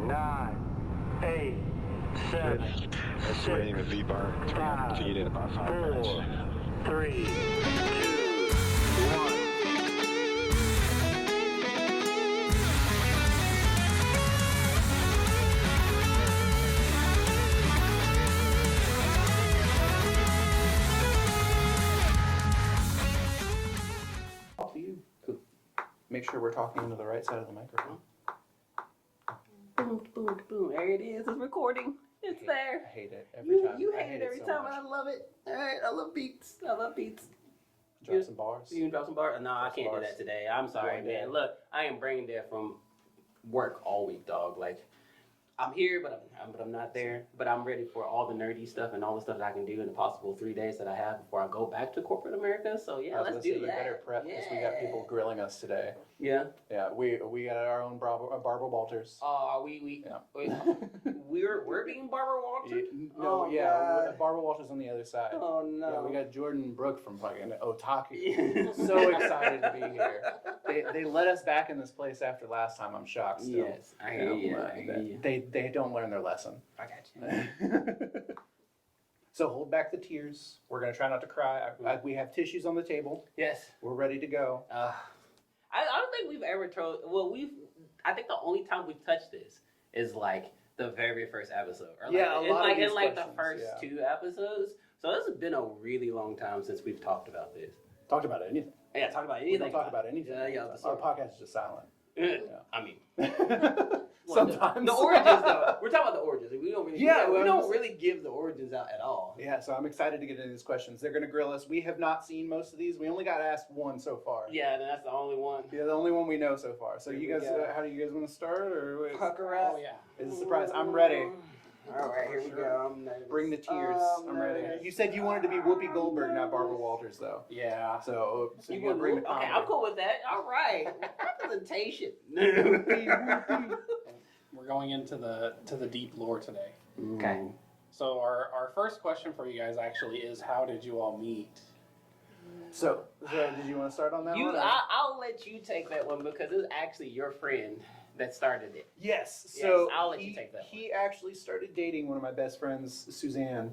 9, 8, 7, That's 6, rating the V-bar 300 feet at about 5 minutes. 4, 3, 2, 1. Make sure we're talking into the right side of the microphone. Boom, boom, boom. There it is. It's recording. It's there. I hate it every time. You hate it every so time, much. and I love it. All right, I love beats. Drop some bars. You can drop some bars? No, I can't do bars. that today. I'm sorry, One man. day. Look, I am brain dead from work all week, dog. Like, I'm here, but I'm not there. But I'm ready for all the nerdy stuff and all the stuff that I can do in the possible 3 days that I have before I go back to corporate America. So yeah, let's do that. You better prep because we got people grilling us today. Yeah. Yeah, we got our own Barbara Walters. Oh, we Yeah. we're being Barbara Walters. Barbara Walters on the other side. Oh no. Yeah, we got Jordan Brooke from fucking Otaku. So excited to be here. They let us back in this place after last time. I'm shocked still. Yes, I hear you. They don't learn their lesson. I got you. So hold back the tears. We're gonna try not to cry. We have tissues on the table. Yes. We're ready to go. I don't think we've ever told. Well, I think the only time we've touched this is like the very first episode. Or like, in the first 2 episodes. So this has been a really long time since we've talked about this. Talked about anything. Yeah, talk about anything. We don't talk about anything. Yeah, Our podcast is just silent. I mean, sometimes the origins though. We're talking about the origins. We don't really. Yeah, we don't really give the origins out at all. Yeah, so I'm excited to get into these questions. They're gonna grill us. We have not seen most of these. We only got asked one so far. Yeah, and that's the only one. Yeah, the only one we know so far. So Here you we guys, go. how do you guys want to start, or Pucker up. Oh yeah. is it a surprise? I'm ready. All right, here we go. I'm nervous. Bring the tears. I'm ready. nervous. You said you wanted to be Whoopi Goldberg, not Barbara Walters, though. Yeah. So you You gotta want bring the okay, comedy. I'm cool with that. All right, representation. We're going into the deep lore today. Okay. So our first question for you guys actually is, how did you all meet? So did you want to start on that one? or- I'll let you take that one because it was actually your friend that started it. Yes. Yes, So I'll let you take that He actually started dating one of my best friends, Suzanne,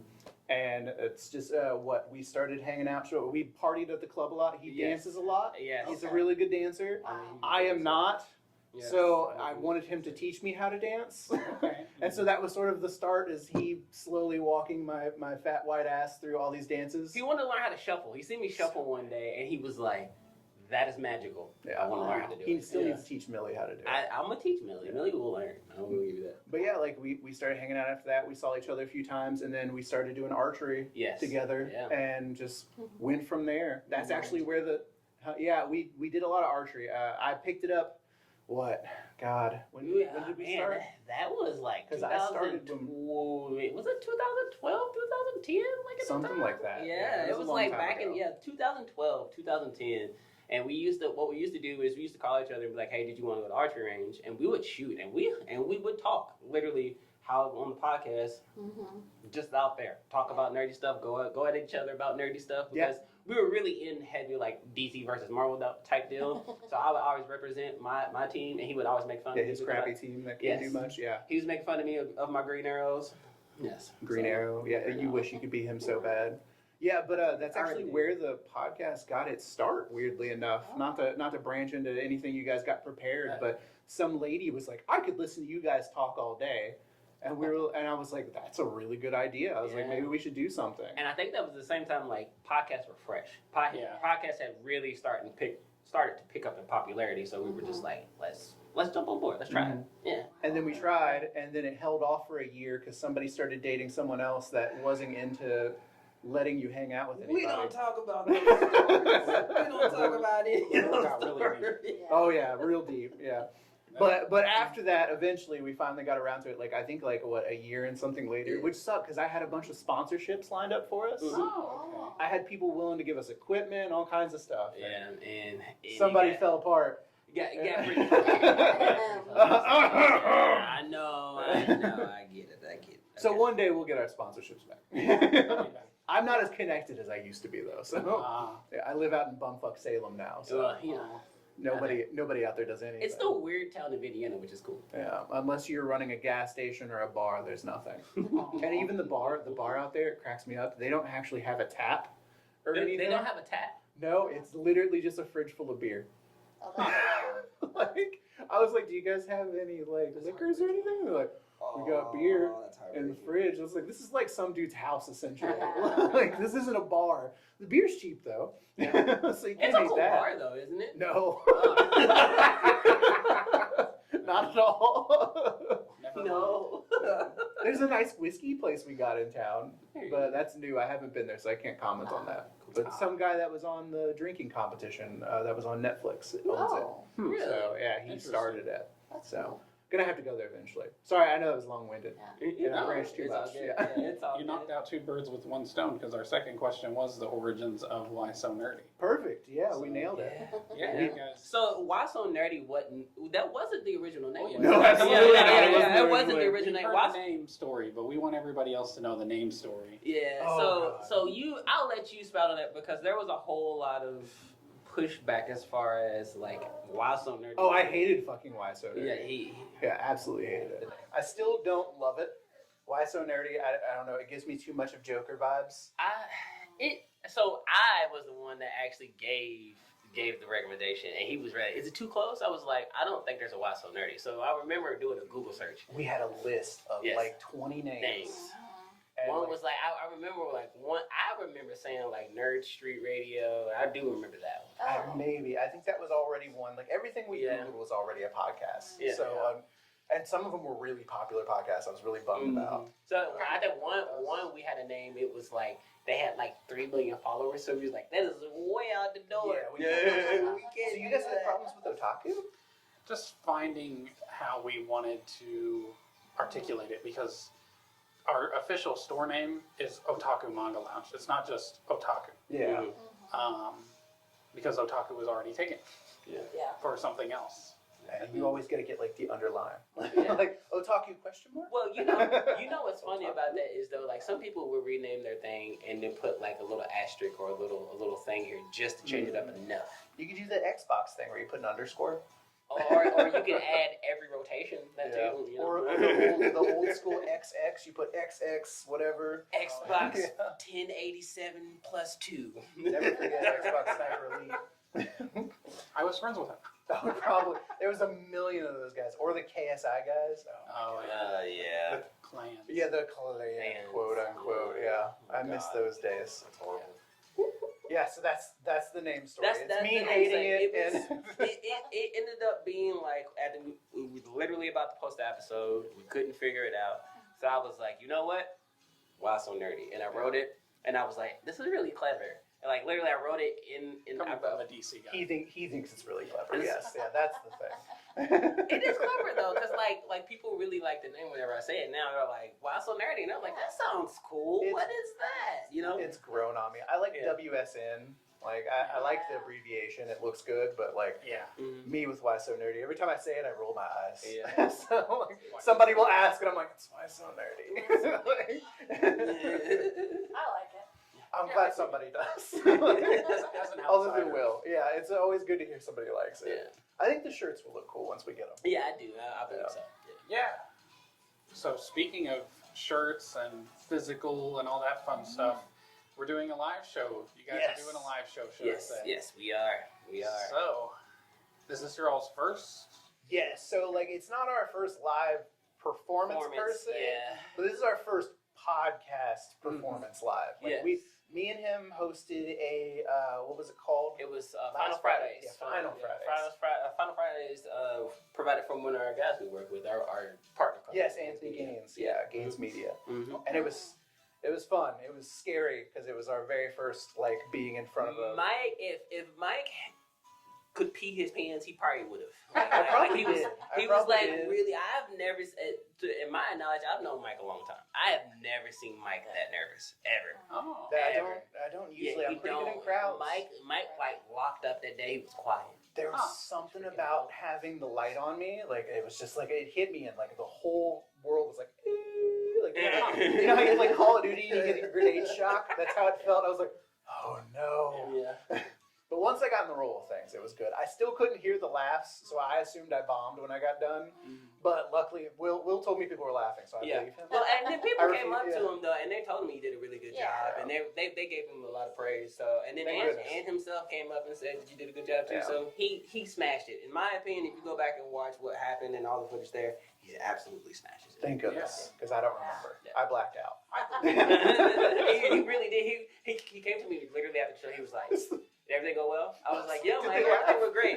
and it's just what we started hanging out. So we partied at the club a lot. He Yes. dances a lot. Yes. He's a really good dancer. mean, I am not. Yes. So I wanted him to teach me how to dance. Okay. And so that was sort of the start, as he slowly walking my fat white ass through all these dances. He wanted to learn how to shuffle. He seen me shuffle one day, and he was like, "That is magical. Yeah. I want to learn how to do He it." still Yeah. needs to teach Millie how to do it. I'm gonna teach Millie. Millie will learn. I'm gonna give you that. But yeah, like we started hanging out after that. We saw each other a few times, and then we started doing archery Yes. together, Yeah. and just went from there. That's actually where we did a lot of archery. I picked it up. What? God, when did we Man, start? that was like 'Cause I started 2012. Was it 2012, 2010? Like at Something the time? like that. Yeah, it it was was a long like time back in ago. 2012, 2010. And what we used to do is we used to call each other and be like, "Hey, did you want to go to archery range?" And we would shoot, and we would talk literally how on the podcast, just out there, talk about nerdy stuff, go at each other about nerdy stuff because we were really in heavy like DC versus Marvel type deal. So I would always represent my team, and he would always make fun of me. His because crappy team that can't do much. Yeah, he was making fun of me of my green arrows. Yes, Green Arrow. Yeah, you wish you could be him so bad. Yeah, but that's actually where the podcast got its start. Weirdly enough, not to branch into anything you guys got prepared, but some lady was like, "I could listen to you guys talk all day," and I was like, "That's a really good idea." I was like, "Maybe we should do something." And I think that was the same time like podcasts were fresh. Podcasts had really started to pick up in popularity, so we were just like, let's jump on board, let's try it. Yeah. And then we tried, and then it held off for a year because somebody started dating someone else that wasn't into letting you hang out with anybody. We don't talk about those stories. We don't talk about any of those got really stories. Oh yeah, real deep. Yeah. But after that, eventually we finally got around to it. Like I think a year and something later, which sucked because I had a bunch of sponsorships lined up for us. Oh, I had people willing to give us equipment, all kinds of stuff. Yeah, and Somebody fell apart. Got pretty. I know. I get it. So Okay. one day we'll get our sponsorships back. I'm not as connected as I used to be though. So yeah, I live out in bumfuck Salem now. So You know, Nobody out there does anything. It's still a weird town in Indiana, which is cool. Yeah, unless you're running a gas station or a bar, there's nothing. And even the bar out there, it cracks me up. They don't actually have a tap or anything. They don't have a tap. No, it's literally just a fridge full of beer. Oh, that's Like, I was like, do you guys have any like liquors or anything? They're like, we got beer in the fridge. I was like, this is like some dude's house essentially. Like, this isn't a bar. The beer's cheap though, so you It's can't a eat cool that. bar though, isn't it? No, Oh. not at all. No. There's a nice whiskey place we got in town, but that's new. I haven't been there, so I can't comment on that. But some guy that was on the drinking competition that was on Netflix owns Oh, it. Really? So yeah, he Interesting. started it. that's So cool. gonna have to go there eventually. Sorry, I know that was long-winded. Yeah, I branched too it's all much. good. Yeah. It's all You good. knocked out 2 birds with 1 stone because our second question was the origins of Why So Nerdy. Perfect. Yeah, we nailed it. Yeah, Yeah. you guys. So Why So Nerdy that wasn't the original name. No, absolutely not. It wasn't the We original name. heard Why the name story, but we want everybody else to know the name story. Yeah, Oh, God. so I'll let you spout on it because there was a whole lot of pushback as far as like Why So Nerdy. Oh, I hated fucking Why So Nerdy. Yeah, Yeah, absolutely hated it. I still don't love it. Why So Nerdy? I don't know. It gives me too much of Joker vibes. So I was the one that actually gave the recommendation, and he was ready. Is it too close? I was like, I don't think there's a Why So Nerdy. So I remember doing a Google search. We had a list of Yes. like 20 names. Names. And One like, was like I remember like one. I remember saying like Nerd Street Radio. I do remember that one. I think that was already one. Like everything we Yeah. Googled was already a podcast. Yeah. So, and some of them were really popular podcasts. I was really bummed about. So I think one we had a name. It was like they had like 3 million followers. So we was like, that is way out the door. Yeah, we can't. So you guys had problems with Otaku? Just finding how we wanted to articulate it because our official store name is Otaku Manga Lounge. It's not just Otaku. Yeah. Because Otaku was already taken Yeah. for something else. And you always got to get like the underline, Yeah. like Otaku question mark. Well, you know what's funny about that is though, like some people will rename their thing and then put like a little asterisk or a little thing here just to change it up enough. You could do the Xbox thing where you put an underscore, Or you can add every rotation that too. You know? or the old school XX. You put XX whatever. Xbox Yeah. 1087 plus 2. Never forget Xbox Sniper Elite. I was friends with him. Oh, probably there was a million of those guys, or the KSI guys. Oh, yeah. Yeah. The clans. Yeah, the clan, quote unquote. Yeah, I miss those days. It's horrible. Yeah, so that's the name story. That's it's me the hating name. it, It ended up being like we were literally about to post the episode. We couldn't figure it out, so I was like, you know what? Why So Nerdy? And I wrote it, and I was like, this is really clever. And like literally, I wrote it in. Coming from a DC guy. he thinks it's really clever. It's- Yes, yeah, that's the thing. It is clever though, because like people really like the name whenever I say it. Now they're like, "Why So Nerdy?" And I'm like, "That sounds cool. What is that?" You know? It's grown on me. I like Yeah. WSN. Like I like the abbreviation. It looks good, but like Yeah. Mhm. me with Why So Nerdy. Every time I say it, I roll my eyes. Yeah. So like, somebody will ask, and I'm like, "It's Why So Nerdy." I like it. I'm glad somebody does. As an Other outsider. than Will. Yeah, it's always good to hear somebody likes it. Yeah. I think the shirts will look cool once we get them. Yeah, I do. I believe so. Yeah. So speaking of shirts and physical and all that fun stuff, we're doing a live show. You guys Yes. are doing a live show, should Yes, I say? yes, we are. We are. So, is this your all's first? Yes, so like it's not our first live performance per se, Yeah. but this is our first podcast performance live. Like Yes. me and him hosted a what was it called? It was Last Final Friday. Fridays. Yeah, Final Fridays. Final Fridays provided from one of our guys we work with, our partner. company. Yes, Anthony Gaines. Yeah, Gaines Media, Mhm. and it was fun. It was scary because it was our very first like being in front of a. Mike, if Mike could pee his pants, he probably would have. I probably he was, did. I he was probably like did. really. I've never, in my knowledge, I've known Mike a long time. I have never seen Mike that nervous ever. Oh. I don't usually. I'm pretty good in crowds. Mike like locked up that day. He was quiet. There was something about having the light on me, like it was just like it hit me, and like the whole world was like, like you know how you like Call of Duty, you get your grenade shock. That's how it felt. I was like, oh no. Yeah. But once I got in the roll of things, it was good. I still couldn't hear the laughs, so I assumed I bombed when I got done. But luckily, Will told me people were laughing, so I believe him. Well, and then people I came up refuse- to him though, and they told him he did a really good job, and they gave him a lot of praise. So, and then Thank goodness. Ann himself came up and said that you did a good job too. Yeah. So he smashed it. In my opinion, if you go back and watch what happened and all the footage there, he absolutely smashes it. Thank goodness, because I don't remember. Yeah. I blacked out. he really did. He came to me literally after the show. He was like, "Did everything go well?" I was like, "Yeah, Did man, they everything went great."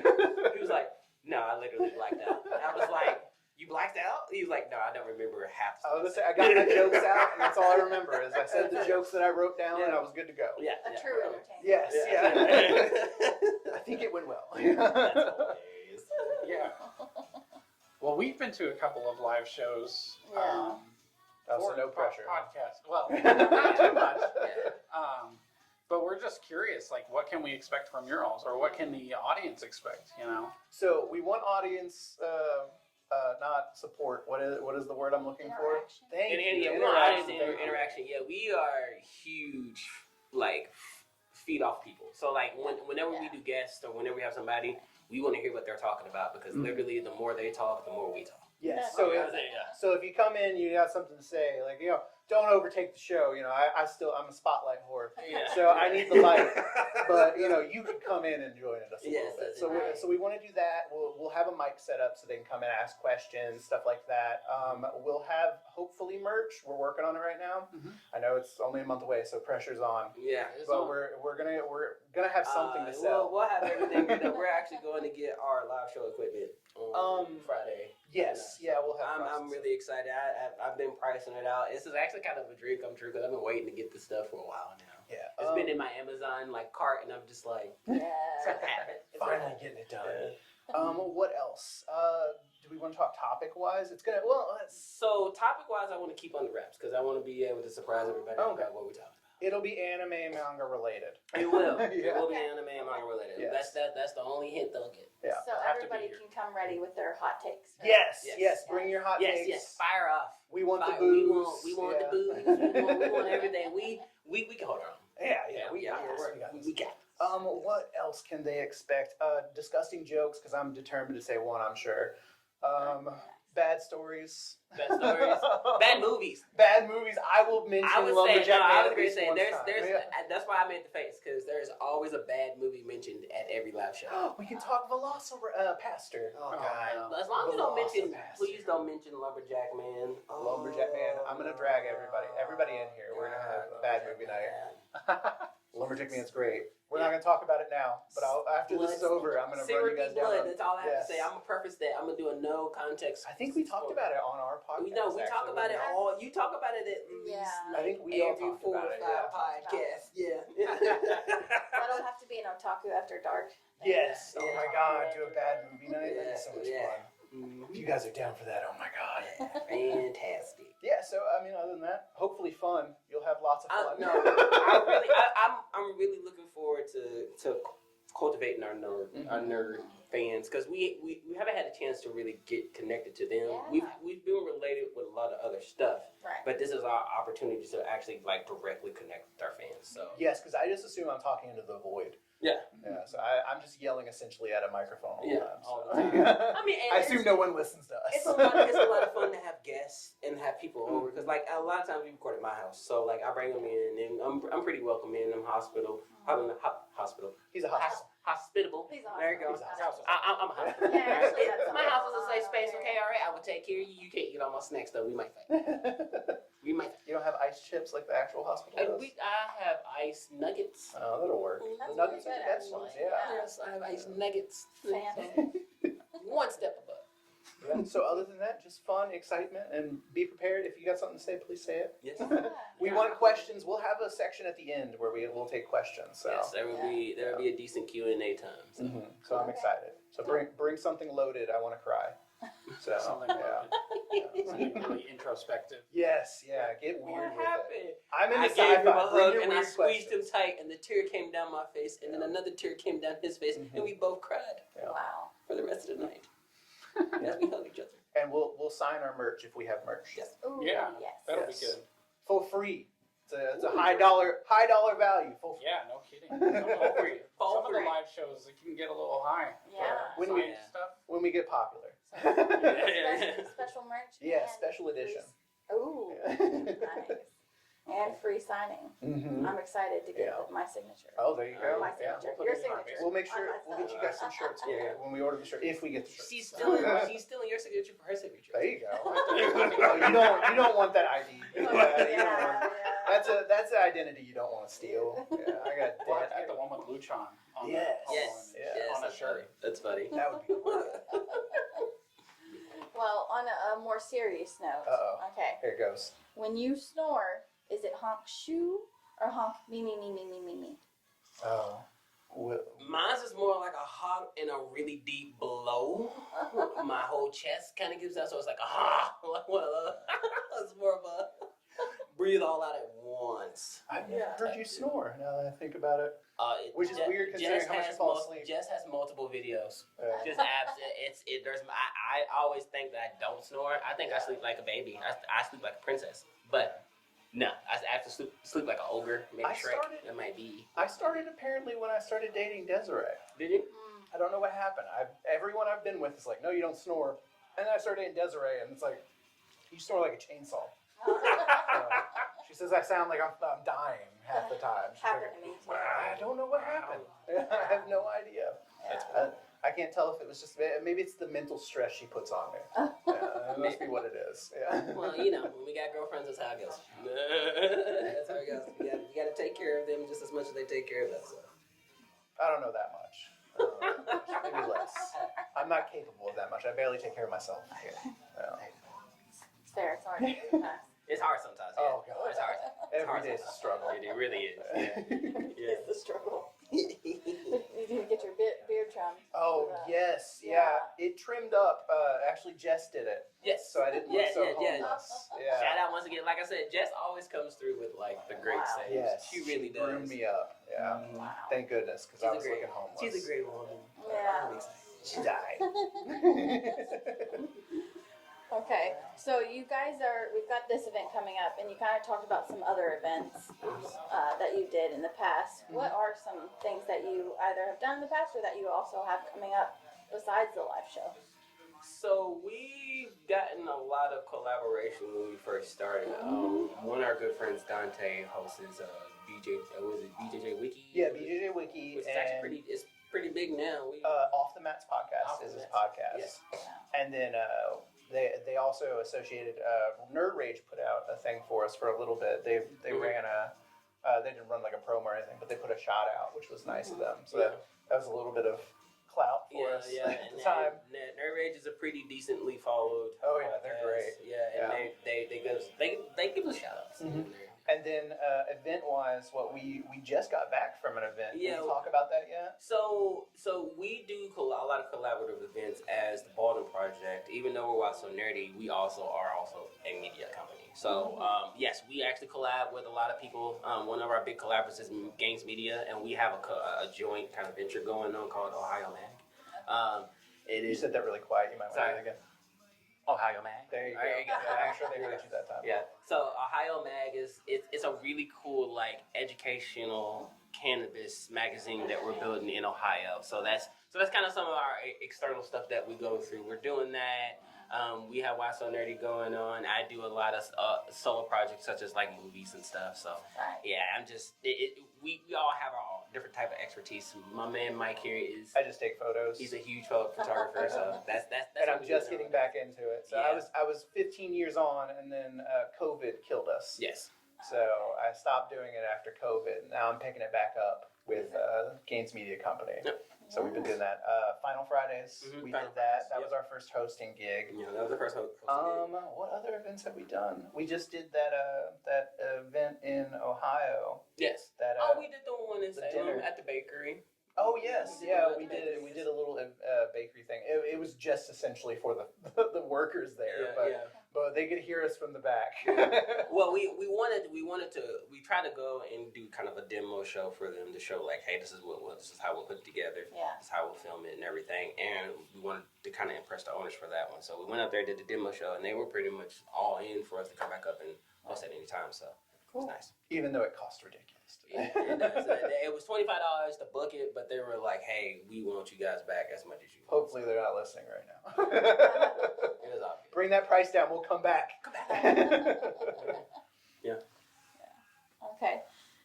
He was like, "No, I literally blacked out." I was like, "You blacked out?" He was like, "No, I don't remember half." I was gonna say I got my jokes out, and that's all I remember is I said the jokes that I wrote down, and I was good to go. Yeah, A yeah. true entertainer. Yes, Yeah. yeah. I think it went well. That's hilarious. Yeah. Well, we've been to a couple of live shows. Yeah. Also, for no pressure. Podcast. Well, not too much. Yeah. But we're just curious, like, what can we expect from murals, or what can the audience expect? You know. So we want audience, not support. What is the word I'm looking for? Interaction. Thank And you. yeah, we want audience Interaction. interaction. Yeah, we are huge, like, feed off people. So, like, whenever we do guests or whenever we have somebody, we want to hear what they're talking about because literally the more they talk, the more we talk. Yes. Yeah. So, Yeah. so if you come in, you got something to say, like, don't overtake the show. I'm a spotlight whore, Yeah. so I need the light. But you can come in and join us a Yes, little bit. that's So right. so we want to do that. We'll have a mic set up so they can come and ask questions, stuff like that. We'll have hopefully merch. We're working on it right now. Mhm. I know it's only a month away, so pressure's on. Yeah. But we're gonna have something to sell. We'll have everything. We're actually going to get our live show equipment on Friday. Yes, yeah, we'll have. I'm really excited. I've been pricing it out. This is actually kind of a dream come true because I've been waiting to get this stuff for a while now. Yeah, It's been in my Amazon cart, and I'm just like, Yeah. finally getting it done. What else? Do we want to talk topic wise? So topic wise, I want to keep on the wraps because I want to be able to surprise everybody Okay. about what we're talking about. It'll be anime and manga related. It will. Yeah. It will be anime and manga related. Yes. That's the only hint they'll get. Yeah. So They'll have to be everybody here. can come ready with their hot takes. right? Yes, Yes. yes. Bring your hot Yes, takes. yes. Fire off. We want the Fire. booze. We want yeah. the booze. We want everything. We can hold our own. Yeah. We got this. We got this. What else can they expect? Disgusting jokes, because I'm determined to say one, I'm sure. Bad stories. Bad stories. Bad movies. Bad movies. I will mention I would say, Lumberjack Man I was at going least to say, once there's, time. that's why I made the face, because there's always a bad movie mentioned at every live show. We can talk Pastor. Oh, God. As long as you don't mention, Velocipaster. please don't mention Lumberjack Man. Lumberjack Man. I'm gonna drag everybody in here. We're gonna have a bad movie night. Lumberjack Man's great. We're not gonna talk about it now, but after this is over, I'm gonna run Sewer you guys be blood. down. That's all I have Yes. to say. I'm gonna preface that. I'm gonna do a no context. I think we talked about it on our podcast. We know we talk actually. about it all. You talk about it at least Yeah. I think we all every talked 4 about or it, 5 yeah. podcasts. Yeah. That'll have to be an Otaku After Dark. Yes. Oh Yeah. my God, do a bad movie night. That'd be so much Yeah. fun. If you guys are down for that, oh my God. Fantastic. Yeah. So other than that, hopefully fun. You'll have lots of fun. I'm really looking forward to cultivating our nerd fans because we haven't had a chance to really get connected to them. Yeah. We've been related with a lot of other stuff, Right. but this is our opportunity to actually directly connect with our fans. So Yes, because I just assume I'm talking into the void. yeah. Yeah. So I'm just yelling essentially at a microphone all the Yeah, time. all so. the time. I mean, and I assume no one listens to us. it's a lot of fun to have guests and have people over because like a lot of times we record at my house, so like I bring them in and I'm pretty welcoming. I'm hospitable. He's a hostile. Hospitable. He's There you go. He's awesome. I'm a hospital. Yeah, actually, that's My house is a safe something space. on Okay, there. all right. I will take care of you. You can't get all my snacks though. We might fight. We might. You don't have ice chips like the actual hospital does? I have ice nuggets. Oh, that'll work. That's The nuggets pretty are good, the best ones, actually. yeah. Yes, I have ice nuggets. Fancy. One step above. Yeah. So other than that, just fun, excitement, and be prepared. If you got something to say, please say it. Yes. We want questions. We'll have a section at the end where we'll take questions. So, Yes, there will be a decent Q&A time. So. so I'm excited. So bring something loaded. I want to cry. So Something yeah. Something really introspective. Yes, yeah. Get weird What with it. happened? I'm in I the gave him a sci-fi. Bring hug your and I weird squeezed him questions. tight, and the tear came down my face, and then another tear came down his face, and we both cried Yeah. Wow. for the rest of the night as we held each other. And we'll sign our merch if we have merch. Yes. Ooh, Yeah. Yes. That'll Yes. be good. For free. It's a high dollar value. Full Yeah, no kidding. Some Fall of the free. live shows, it can get a little high. Yeah. When When we- stuff. when we get popular. Special merch. Yeah, and special edition. Ooh, nice. And free signing. Mm-hmm. I'm excited to get my signature. Oh, there you go. My Yeah. signature. We'll put Your it in our signature. We'll make sure on my we'll get you stuff. guys some shirts when we order the shirt. If we get the shirts. She's stealing your signature for her signature. There you go. Oh, you don't want that ID. Oh, Yeah, you don't yeah, want- yeah. that's an identity you don't want to steal. Yeah, I got We'll have that. to get the one with Luchon on Yes. the Yes. Yeah. Yes, on a that's shirt. funny. That's funny. That would be cool. Well, on a more serious note. Uh-oh. Okay. Here it goes. When you snore, is it honk shoo or honk me me me me me me me? Oh. Well, Mine's is more like a honk and a really deep blow. My whole chest kind of gives out, so it's like a ha. It's more of a breathe all out at once. I've never heard you snore. Now that I think about it. Which is weird considering how much you fall asleep. Jess has multiple videos. Uh, Just apps. I always think that I don't snore. I think I sleep like a baby. I sleep like a princess. But no, I have to sleep like an ogre. Maybe I Shrek. started- That might be. I started apparently when I started dating Desiree. Did you? I don't know what happened. Everyone I've been with is like, no, you don't snore. And then I started dating Desiree, and it's like, you snore like a chainsaw. She says I sound like I'm dying half the time. She's Happened like, to me too. I don't know what happened. I have no idea. Yeah. I can't tell if it was just maybe it's the mental stress she puts on me. That must be what it is. Yeah. Well, when we got girlfriends, that's how it goes. That's how it goes. You got to take care of them just as much as they take care of us. So. I don't know that much. Maybe less. I'm not capable of that much. I barely take care of myself. Yeah. It's fair. It's hard. It's hard sometimes. Yeah. Oh, God. It's hard. Every day's a struggle. It really is. Yeah. It's the struggle. You need to get your beard trimmed. Oh, yes. Yeah. It trimmed up. Actually, Jess did it. Yes. So I didn't look so yeah. homeless. Yeah. Shout out once again. Like I said, Jess always comes through with like the great Wow. saves. Yes. She really does. Groomed me up. Yeah. Wow. Thank goodness, because I was looking homeless. She's a great woman. Yeah. I'm excited. She died. Okay, so we've got this event coming up, and you kind of talked about some other events that you did in the past. What are some things that you either have done in the past or that you also have coming up besides the live show? So we've gotten a lot of collaboration when we first started. One of our good friends, Dante, hosts BJJ Wiki? Yeah, BJJ Wiki Which is and actually pretty big now. Off the Mats podcast Off the is his Mats. podcast. Yes. And then they also associated Nerd Rage put out a thing for us for a little bit. They ran they didn't run like a promo or anything, but they put a shot out, which was nice of them. So that was a little bit of clout for us at the time. Nerd Rage is a pretty decently followed. Oh yeah, they're podcast. great. Yeah, and they give us shout outs. And then event-wise, we just got back from an event. Yeah. Can you talk about that yet? So we do a lot of collaborative events as the Baldwin Project. Even though we're Watch So Nerdy, we are also a media company. So yes, we actually collab with a lot of people. One of our big collaborators is Games Media, and we have a joint kind of venture going on called Ohio Mag. You said that really quiet. You might want to do it again. Ohio Mag. There you go. There you go. Yeah, I'm sure they heard you that time. Yeah. So Ohio Mag it's a really cool like educational cannabis magazine that we're building in Ohio. So that's kind of some of our external stuff that we go through. We're doing that. We have Why So Nerdy going on. I do a lot of solo projects such as like movies and stuff. So yeah, I'm just we all have our own different type of expertise. My man Mike here is. I just take photos. He's a huge photographer, so that's and I'm what we just do getting now. back into it. So Yeah. I was 15 years on, and then COVID killed us. Yes. So I stopped doing it after COVID. Now I'm picking it back up with Gaines Media Company. Yep. So we've been doing that. Final Fridays, we Final did that. Fridays, That yep. was our first hosting gig. Yeah, that was the first host. What other events have we done? We just did that event in Ohio. Yes. That We did the one in the Salem dinner. at the bakery. Oh yes, We did yeah, the we bakery. did a little bakery thing. It was just essentially for the the workers there, but they could hear us from the back. Well, we tried to go and do kind of a demo show for them to show like, hey, this is how we'll put it together. Yeah. This is how we'll film it and everything. And we wanted to kind of impress the owners for that one. So we went up there, did the demo show, and they were pretty much all in for us to come back up and host at any time. So It's nice. Even though it costs ridiculous. It does. It was $25 to book it, but they were like, "Hey, we want you guys back as much as you." Hopefully they're not listening right now. It was obvious. Bring that price down. We'll come back. Come back. Yeah. Okay.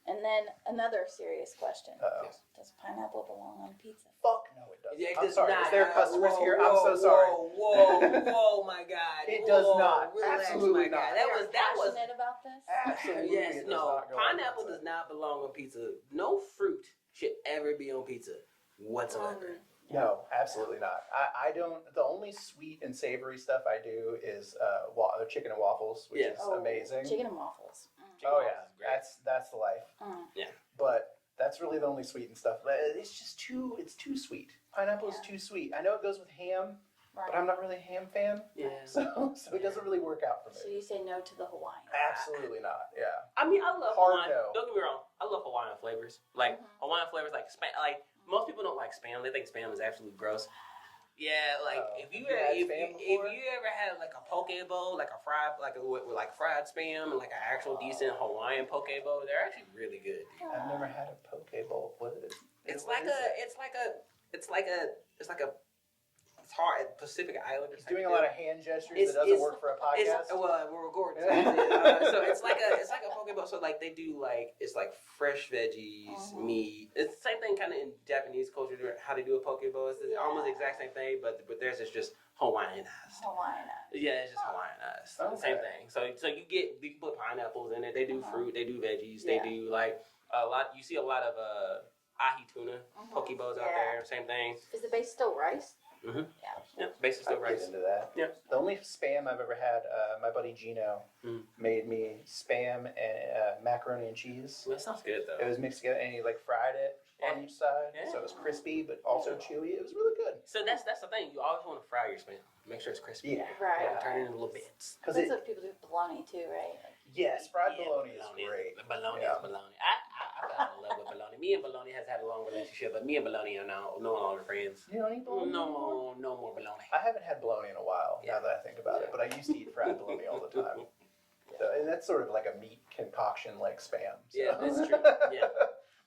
And then another serious question. Uh-oh. Does pineapple belong on pizza? Fuck no, it doesn't. Yeah, it I'm does sorry. not. Is there customers here? I'm Whoa, so sorry. Whoa, my God. It does Whoa, not. Relax, Absolutely my God. not. That You're was. passionate about this? Absolutely. Yes, it does no. not go on Pineapple pizza. does not belong on pizza. No fruit should ever be on pizza whatsoever. No, absolutely not. I don't. The only sweet and savory stuff I do is chicken and waffles, which Yeah. is amazing. Chicken and waffles. Oh yeah, that's the life. Yeah. But that's really the only sweet and stuff. But it's just too. It's too sweet. Pineapple is too sweet. I know it goes with ham, Right. but I'm not really a ham fan. Yeah. So it doesn't really work out for So me. you say no to the Hawaiian. Absolutely not. Yeah. I mean, I love Hard Hawaiian. no. Don't get me wrong. I love Hawaiian flavors. Like Hawaiian flavors, like spam. Like most people don't like spam. They think spam is absolutely gross. Yeah, like if you have you had spam if before? you ever had like a poke bowl, like a fried with like fried spam and like an actual decent Hawaiian poke bowl, they're actually really good. Dude. I've never had a poke bowl. What is it? It's What like is a it? it's like a it's hard Pacific Islander. He's doing a lot of hand gestures It's- that doesn't it's- work for a podcast. Well, we're recording, so it's like a poke bowl. So like they do like it's like fresh veggies, meat. It's the same thing kind of in Japanese culture. How they do a poke bowl. It's almost the exact same thing, but theirs is just Hawaiianized. Hawaiian. Yeah, it's just Hawaiianized. Same thing. So you can put pineapples in it. They do fruit. They do veggies. They do like a lot. You see a lot of ahi tuna poke bowls out there. Same thing. Is the base still rice? Mm-hmm. Yeah. Yeah, basically still I'd rice. get into that. Yeah. The only spam I've ever had, my buddy Gino made me spam and macaroni and cheese. Well, that sounds good though. It was mixed together, and he like fried it on each side, so it was crispy but also chewy. It was really good. So that's the thing. You always want to fry your spam. Make sure it's crispy. Yeah. Right. Yeah. Turn it into little bits. Because That's what people do with bologna too, right? Like, yes, fried bologna is great. Bologna is bologna. I fell in love with bologna. Me and bologna has had a long relationship, but me and bologna are no longer friends. You don't eat bologna? No more bologna. I haven't had bologna in a while, now that I think about it, but I used to eat fried bologna all the time. So, and that's sort of like a meat concoction like spam. So. Yeah, that's true. Yeah.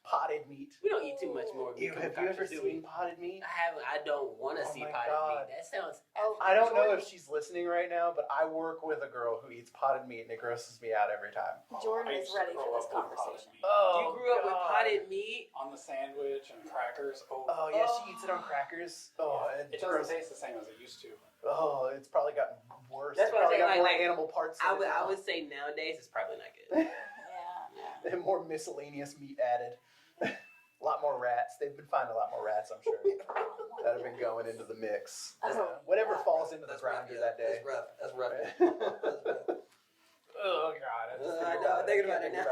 Potted meat. We don't eat too much more. Have you ever seen potted meat? I haven't. I don't want to Oh see my potted God. meat. That sounds. I don't know if she's listening right now, but I work with a girl who eats potted meat, and it grosses me out every time. Jordan I is used to ready grow for this up with potted conversation. meat. Oh, You grew up with potted meat. On the sandwich and crackers. Oh yeah, she eats it on crackers. Oh, It it's doesn't gross. taste the same as it used to. Oh, it's probably gotten worse. That's It's what I'm probably got saying, more like, animal parts. I in it would now. say nowadays it's probably not good. Yeah. And more miscellaneous meat added. A lot more rats. They've been finding a lot more rats, I'm sure, that have been going into the mix. Oh, Whatever yeah. falls into the grinder that day. That's rough. Oh God! I just I know. I'm thinking about it now.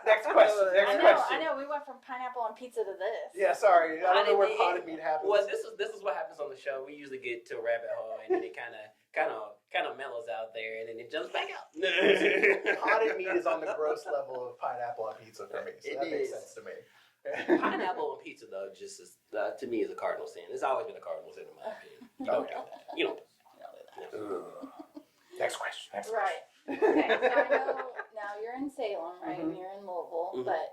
Next question. I Next know. question. I know. We went from pineapple on pizza to this. Yeah, sorry. I don't know where Potted potted meat happens. Well, this is what happens on the show. We usually get to a rabbit hole, and then it kind of mellows out there, and then it jumps back out. Potted meat is on the gross level of pineapple on pizza for me, so It that makes is. sense to me. Pineapple on pizza, though, just is, to me is a cardinal sin. It's always been a cardinal sin in my opinion. Oh, yeah. You know. Next question. Next question. Right. Okay. So I know now you're in Salem, right? Mhm. And you're in Louisville, Mhm. but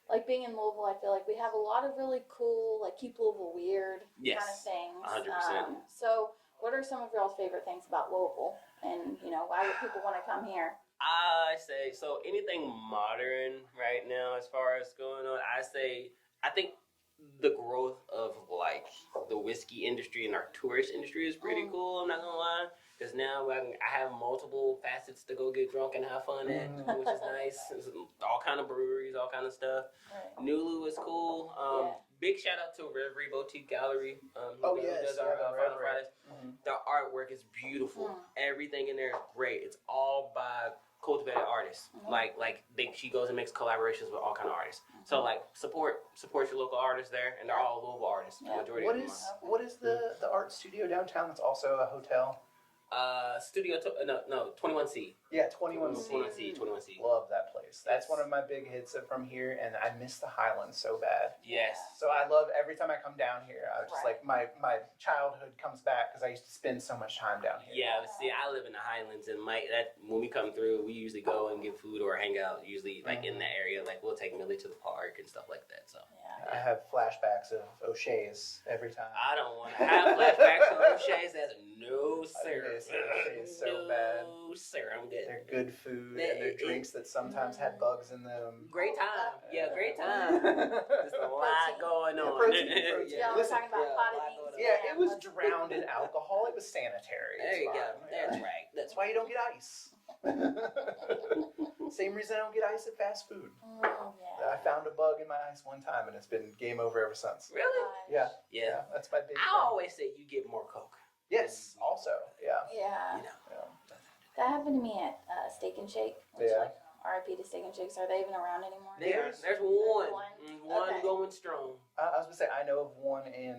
like being in Louisville, I feel like we have a lot of really cool, like keep Louisville weird Yes, kind of things. 100%. So, what are some of y'all's favorite things about Louisville, and why would people want to come here? I say so. Anything modern right now, as far as going on, I think the growth of like the whiskey industry and our tourist industry is pretty cool. I'm not gonna lie, because now I have multiple facets to go get drunk and have fun at, which is nice. There's all kind of breweries, all kind of stuff. Right. Nulu is cool. Yeah. Big shout out to Reverie Boutique Gallery. Oh, who yes, does our yeah, Final right. Fridays. The artwork is beautiful. Everything in there is great. It's all by cultivated artists. She goes and makes collaborations with all kind of artists. So like support your local artists there, and they're all Louisville artists. Yeah. Majority What of them is the art studio downtown that's also a hotel? are. 21C. Yeah, 21C. 21C. Love that place. That's one of my big hits from here, and I miss the Highlands so bad. Yes. So I love every time I come down here. I was just Right. like my childhood comes back because I used to spend so much time down here. Yeah, but see, I live in the Highlands, kids, and that when we come through, we usually go and get food or hang out. Usually, like in that area, like we'll take Millie to the park and stuff like that. So I have flashbacks of O'Shea's every time. I don't want to have flashbacks on O'Shea's. That's no sir. O'Shea's so bad. No sir, I'm good. They're good food and they're drinks that sometimes had bugs in them. Great time. Yeah, great time. There's a lot going on. Protein. Yeah, we're Listen, talking about potted yeah, beans. Yeah, it was drowned in alcohol. It was sanitary. There It's you go. fine. That's right. That's why you don't get ice. Same reason I don't get ice at fast food. I found a bug in my ice one time and it's been game over ever since. Really? Yeah. Yeah. That's my big I thing. always say you get more Coke. Yes, also. Yeah. Yeah. You know. That happened to me at Steak and Shake. Which, Yeah. like, RIP to Steak and Shakes. Are they even around anymore? There's one. One Okay. going strong. I was going to say, I know of one in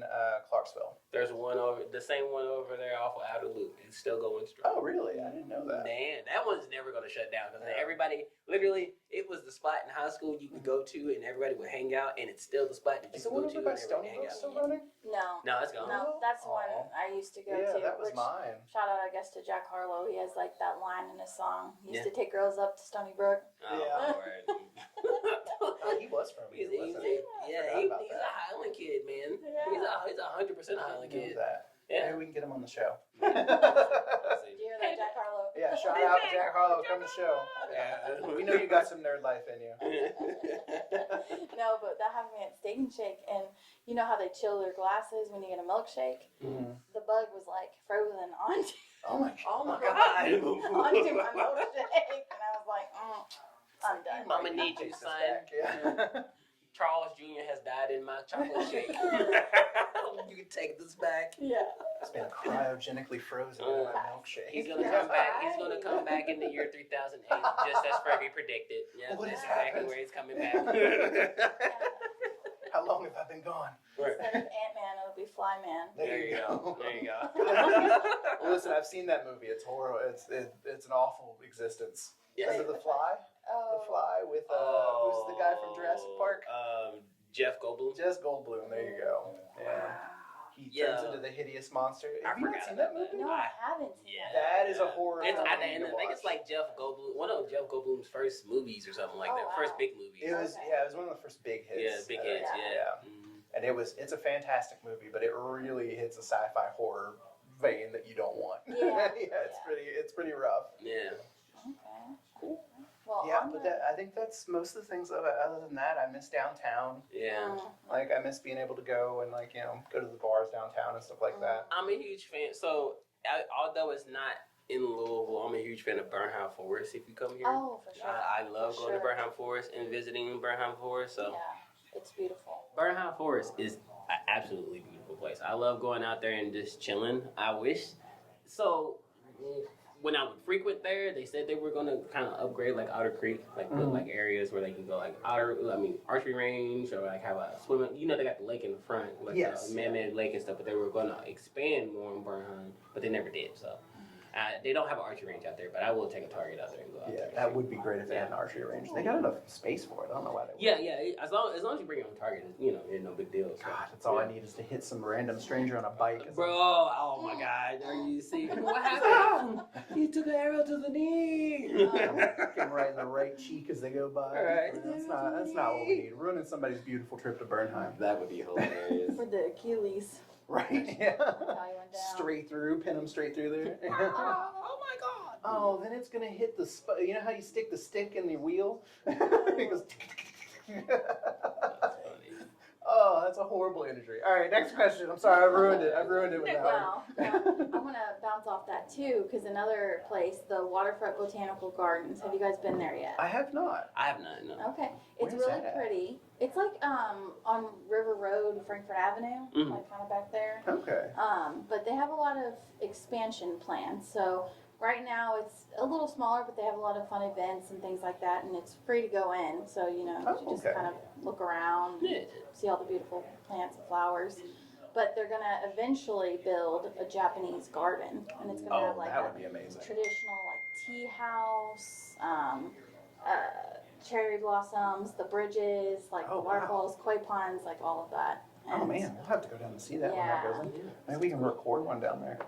Clarksville. There's one the same one over there off of Outer Loop. It's still going strong. Oh, really? I didn't know that. Man, that one's never going to shut down because Yeah. everybody, literally, it was the spot in high school you could go to and everybody would hang out, and it's still the spot that you Is the could one go to over by and Stony everybody hang Brook out. still running? No. No, it's gone. No, that's the one Aw. I used to go Yeah, to. that was which, mine. Shout out, I guess, to Jack Harlow. He has like that line in his song. He used Yeah. to take girls up to Stony Brook. Oh, Yeah. Lord. Oh, he was from He's, here, wasn't he's, he? yeah, I forgot he's about a Highland kid, man. Yeah. He's a 100% Highland I knew kid. that. Yeah. Maybe we can get him on the show. Do you hear that, Jack Harlow? Yeah, shout out to Jack Harlow, come to the show. Yeah. We know you got some nerd life in you. No, but that happened to me at Steak and Shake, and you know how they chill their glasses when you get a milkshake? Mm-hmm. The bug was like frozen onto Oh my god. Oh my God. onto my milkshake, and I was like, I'm done. Mama need you, Takes us son. back, yeah. Charles Jr. has died in my chocolate shake. You can take this back. Yeah. It's been cryogenically frozen in my milkshake. He's gonna come back. He's gonna come back in the year 3008, just as Fergie predicted. Yeah, What that's has exactly happened? where he's coming back. How long have I been gone? Instead of Ant-Man, it'll be Fly-Man. There you go. There you go. Well, listen, I've seen that movie. It's horrible. It's an awful existence. Yes. Is it The Fly? Oh. The Fly with who's the guy from Jurassic Park? Jeff Goldblum. Jess Goldblum. There you go. Yeah. He turns into the hideous monster. Have you not forgot seen that about movie? No, I haven't seen Yeah. that. That is a horror It's, film. I, you need and to I think it's watch. like Jeff Goldblum, one of Jeff Goldblum's first movies or something like Oh, that. wow. First big movies. It was Okay. yeah, it was one of the first big hits. Yeah, big hits. Yeah. Mhm. And it's a fantastic movie, but it really hits a sci-fi horror vein that you don't want. Yeah. It's pretty rough. Yeah. Okay. Cool. Well, Yeah, on but the- I think that's most of the things. Other than that, I miss downtown. Yeah. Like I miss being able to go and go to the bars downtown and stuff like that. I'm a huge fan. So, although it's not in Louisville, I'm a huge fan of Burnham Forest. If you come here, Oh, for sure. I love For going to sure. Burnham Forest and visiting Burnham Forest. So, Yeah, it's beautiful. Burnham Forest is an absolutely beautiful place. I love going out there and just chilling. I wish so. When I would frequent there, they said they were gonna kind of upgrade like Otter Creek, like put like areas where they can go like archery range or like have a swimming. You know they got the lake in the front, like Yes. the man-made lake and stuff. But they were gonna expand more in Burnham, but they never did. So they don't have an archery range out there, but I will take a target out there and go out Yeah, there. that would be great if they had an archery range. They got enough space for it. I don't know why they. Yeah. As long as you bring your own target, it's no big deal. So. God, that's all I need is to hit some random stranger on a bike. Bro, oh my God, are you see what happened? He took an arrow to the knee. Fucking right in the right cheek as they go by. Right. That's not what we need. Ruining somebody's beautiful trip to Bernheim. That would be hilarious. For the Achilles. Right? Yeah. How you went down. Straight through, pin them straight through there. Oh my God. Oh, then it's gonna hit the. You know how you stick the stick in the wheel? It goes. Oh, that's a horrible imagery. All right, next question. I'm sorry, I ruined it. With that Well, one. I want to bounce off that too, because another place, the Waterfront Botanical Gardens. Have you guys been there yet? I have not. I have none. No. Okay, it's Where's really that at? pretty. It's like on River Road, Frankfurt Avenue, Mhm. like kind of back there. Okay. But they have a lot of expansion plans. So right now it's a little smaller, but they have a lot of fun events and things like that, and it's free to go in. So you just okay. kind of look around, Yeah. see all the beautiful plants and flowers. But they're gonna eventually build a Japanese garden, and it's gonna Oh, have like that a would be amazing. traditional like tea house, cherry blossoms, the bridges, like Oh, the wow. waterfalls, koi ponds, like all of that. Oh And man, we'll have to go down and see that when that Yeah. goes in. Maybe we can record one down there.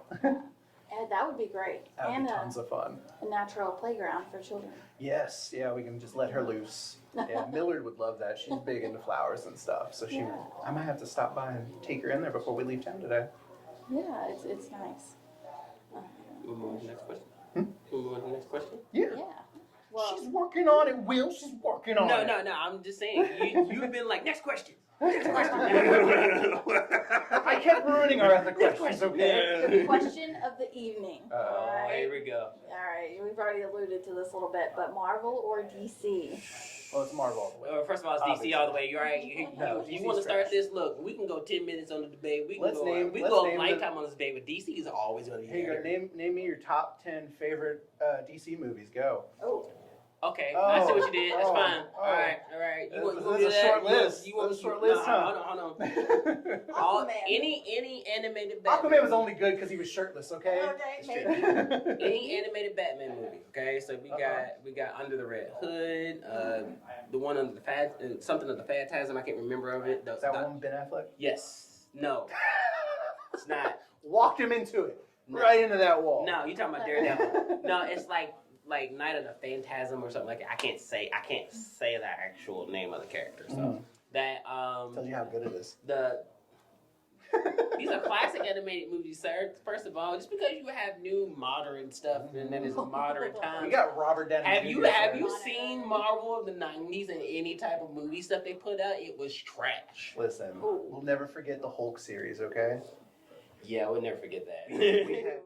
That would be great. That would And be tons of fun. a natural playground for children. Yes, yeah, we can just let her loose. Yeah, Millard would love that. She's big into flowers and stuff. So Yeah. I might have to stop by and take her in there before we leave town today. Yeah, it's nice. We'll move on to the next question. We'll move on to the next question. Yeah. Yeah. Well, She's working on it, Will. She's working on it. No. I'm just saying. You've been like, next question. Next question. I kept ruining our other questions, okay? the question of the evening. Uh-oh. Oh, here we go. All right, we've already alluded to this a little bit, but Marvel or DC? Well, it's Marvel all the way. First of all, it's DC all the way. You're right. You DC's want to start trash. this? Look, we can go 10 minutes on the debate. We can Let's go. name- we let's go name lifetime on this debate, but DC is always going to be Here you go. here. Name me your top 10 favorite DC movies. Go. Oh, Okay, I see what you did. That's Oh, fine. oh. All right. You want This to is do a that? short list. You want This is a short no, list, huh? Hold on. All, Aquaman. any animated Batman. Aquaman was only good because he was shirtless, okay? Okay, Just maybe. kidding. Any animated Batman movie. Okay, so we got Under the Red Hood, the one under the something of the Phantasm. I can't remember of it. Is that one Ben Affleck? Yes. No. It's not. Walked him into it. No. Right into that wall. No, you talking about Daredevil? No, it's like Night of the Phantasm or something like that. I can't say the actual name of the character. So that Tells you how good it is. these are classic animated movies, sir. First of all, just because you have new modern stuff and that is modern We times. got Robert Downey Have Jr. you sir. seen Marvel of the 90s and any type of movie stuff they put out? It was trash. Listen, we'll never forget the Hulk series, okay? Yeah, we'll never forget that. We had